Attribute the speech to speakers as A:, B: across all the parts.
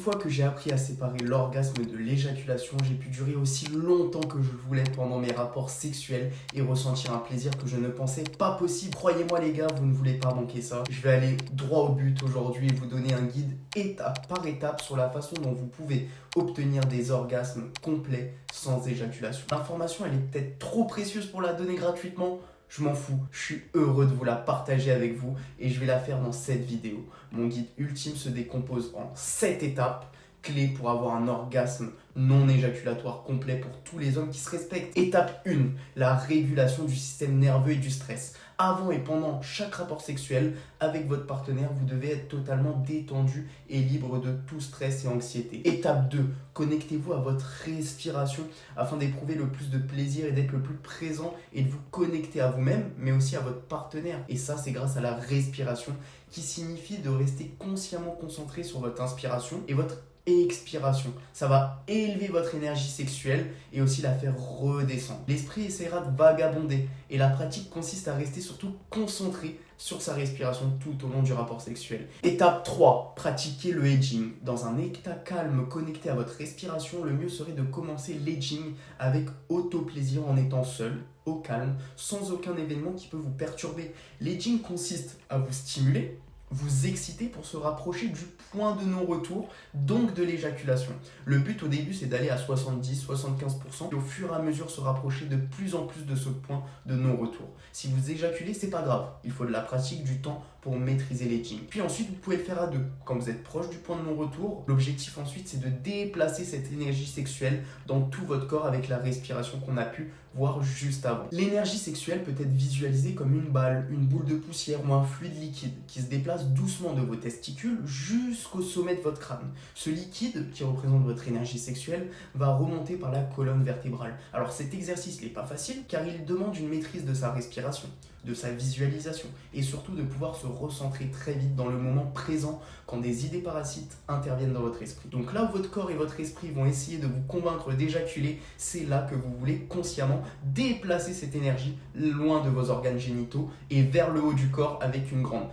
A: fois que j'ai appris à séparer l'orgasme de l'éjaculation, j'ai pu durer aussi longtemps que je le voulais pendant mes rapports sexuels et ressentir un plaisir que je ne pensais pas possible. Croyez-moi les gars, vous ne voulez pas manquer ça. Je vais aller droit au but aujourd'hui et vous donner un guide étape par étape sur la façon dont vous pouvez obtenir des orgasmes complets sans éjaculation. L'information, elle est peut-être trop précieuse pour la donner gratuitement. Je m'en fous, je suis heureux de vous la partager avec vous et je vais la faire dans cette vidéo. Mon guide ultime se décompose en 7 étapes clés pour avoir un orgasme non éjaculatoire complet pour tous les hommes qui se respectent. Étape 1, la régulation du système nerveux et du stress. Avant et pendant chaque rapport sexuel avec votre partenaire, vous devez être totalement détendu et libre de tout stress et anxiété. Étape 2, connectez-vous à votre respiration afin d'éprouver le plus de plaisir et d'être le plus présent et de vous connecter à vous-même, mais aussi à votre partenaire. Et ça, c'est grâce à la respiration qui signifie de rester consciemment concentré sur votre inspiration et votre expiration. Ça va élever votre énergie sexuelle et aussi la faire redescendre. L'esprit essaiera de vagabonder et la pratique consiste à rester surtout concentré sur sa respiration tout au long du rapport sexuel. Étape 3, pratiquer le edging. Dans un état calme connecté à votre respiration, le mieux serait de commencer l'edging avec autoplaisir en étant seul, au calme, sans aucun événement qui peut vous perturber. L'edging consiste à vous stimuler, vous exciter pour se rapprocher du point de non-retour, donc de l'éjaculation. Le but au début, c'est d'aller à 70-75% et au fur et à mesure se rapprocher de plus en plus de ce point de non-retour. Si vous éjaculez, c'est pas grave. Il faut de la pratique, du temps pour maîtriser l'edging. Puis ensuite, vous pouvez le faire à deux. Quand vous êtes proche du point de non-retour, l'objectif ensuite, c'est de déplacer cette énergie sexuelle dans tout votre corps avec la respiration qu'on a pu voir juste avant. L'énergie sexuelle peut être visualisée comme une balle, une boule de poussière ou un fluide liquide qui se déplace doucement de vos testicules jusqu'au sommet de votre crâne. Ce liquide, qui représente votre énergie sexuelle, va remonter par la colonne vertébrale. Alors cet exercice n'est pas facile car il demande une maîtrise de sa respiration, de sa visualisation et surtout de pouvoir se recentrer très vite dans le moment présent quand des idées parasites interviennent dans votre esprit. Donc là où votre corps et votre esprit vont essayer de vous convaincre d'éjaculer, c'est là que vous voulez consciemment déplacer cette énergie loin de vos organes génitaux et vers le haut du corps avec une grande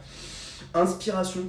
A: inspiration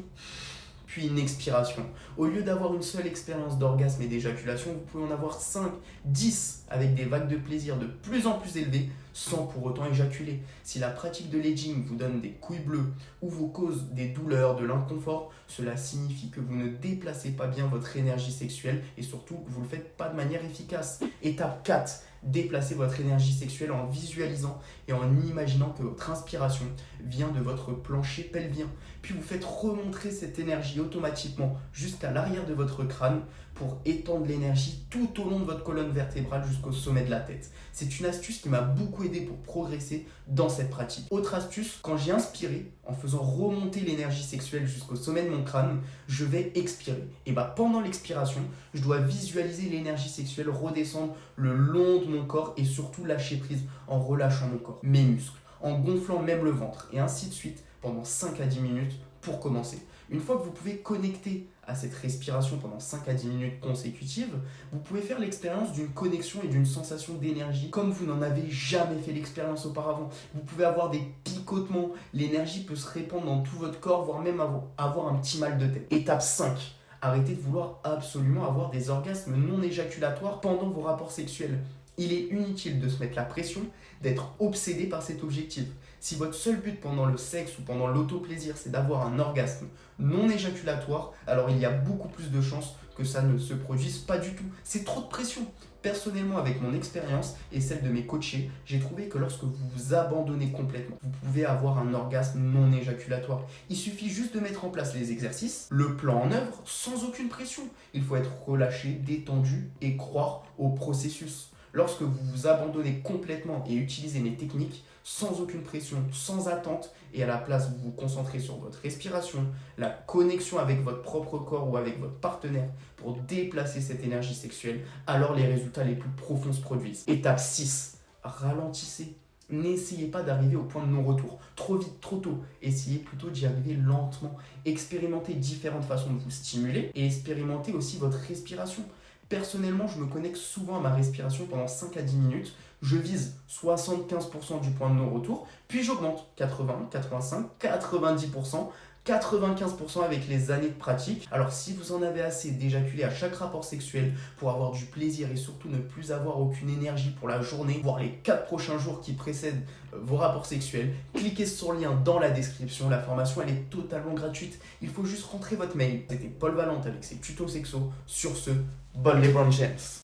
A: puis une expiration. Au lieu d'avoir une seule expérience d'orgasme et d'éjaculation, vous pouvez en avoir 5, 10 avec des vagues de plaisir de plus en plus élevées sans pour autant éjaculer. Si la pratique de l'edging vous donne des couilles bleues ou vous cause des douleurs, de l'inconfort, cela signifie que vous ne déplacez pas bien votre énergie sexuelle et surtout que vous ne le faites pas de manière efficace. Étape 4. Déplacez votre énergie sexuelle en visualisant et en imaginant que votre inspiration vient de votre plancher pelvien. Puis vous faites remonter cette énergie automatiquement jusqu'à l'arrière de votre crâne pour étendre l'énergie tout au long de votre colonne vertébrale jusqu'au sommet de la tête. C'est une astuce qui m'a beaucoup aidé pour progresser dans cette pratique. Autre astuce, quand j'ai inspiré, en faisant remonter l'énergie sexuelle jusqu'au sommet de mon crâne, je vais expirer. Et pendant l'expiration, je dois visualiser l'énergie sexuelle redescendre le long de mon corps et surtout lâcher prise en relâchant mon corps, mes muscles, en gonflant même le ventre et ainsi de suite pendant 5 à 10 minutes pour commencer. Une fois que vous pouvez connecter à cette respiration pendant 5 à 10 minutes consécutives, vous pouvez faire l'expérience d'une connexion et d'une sensation d'énergie comme vous n'en avez jamais fait l'expérience auparavant. Vous pouvez avoir des picotements, l'énergie peut se répandre dans tout votre corps, voire même avoir un petit mal de tête. Étape 5. Arrêtez de vouloir absolument avoir des orgasmes non éjaculatoires pendant vos rapports sexuels. Il est inutile de se mettre la pression, d'être obsédé par cet objectif. Si votre seul but pendant le sexe ou pendant l'autoplaisir, c'est d'avoir un orgasme non éjaculatoire, alors il y a beaucoup plus de chances que ça ne se produise pas du tout. C'est trop de pression. Personnellement, avec mon expérience et celle de mes coachés, j'ai trouvé que lorsque vous vous abandonnez complètement, vous pouvez avoir un orgasme non éjaculatoire. Il suffit juste de mettre en place les exercices, le plan en œuvre, sans aucune pression. Il faut être relâché, détendu et croire au processus. Lorsque vous vous abandonnez complètement et utilisez mes techniques, sans aucune pression, sans attente, et à la place vous vous concentrez sur votre respiration, la connexion avec votre propre corps ou avec votre partenaire pour déplacer cette énergie sexuelle, alors les résultats les plus profonds se produisent. Étape 6. Ralentissez. N'essayez pas d'arriver au point de non-retour trop vite, trop tôt. Essayez plutôt d'y arriver lentement. Expérimentez différentes façons de vous stimuler et expérimentez aussi votre respiration. Personnellement, je me connecte souvent à ma respiration pendant 5 à 10 minutes. Je vise 75% du point de non-retour, puis j'augmente 80, 85, 90% 95% avec les années de pratique. Alors si vous en avez assez d'éjaculer à chaque rapport sexuel pour avoir du plaisir et surtout ne plus avoir aucune énergie pour la journée, voire les 4 prochains jours qui précèdent vos rapports sexuels, cliquez sur le lien dans la description. La formation elle est totalement gratuite. Il faut juste rentrer votre mail. C'était Paul Valente avec ses tutos sexo. Sur ce, bonne LeBron James.